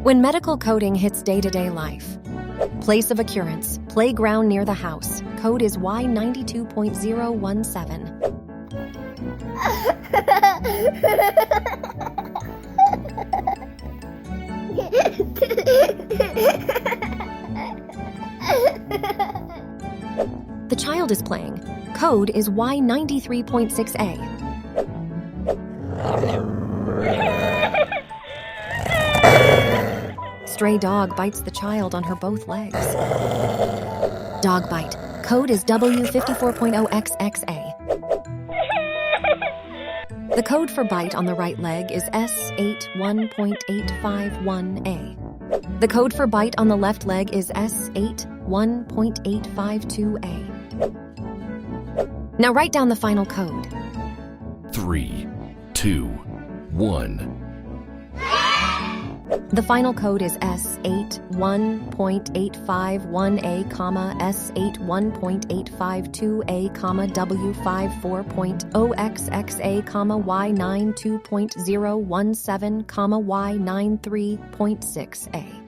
When medical coding hits day-to-day life. Place of occurrence, playground near the house. Code is Y92.017. The child is playing. Code is Y93.6A. Stray dog bites the child on her both legs. Dog bite. Code is W54.0XXA. The code for bite on the right leg is S81.851A. The code for bite on the left leg is S81.852A. Now write down the final code. 3, 2, 1. The final code is S81.851A, S81.852A, W54.0XXA, Y92.017, Y93.6A.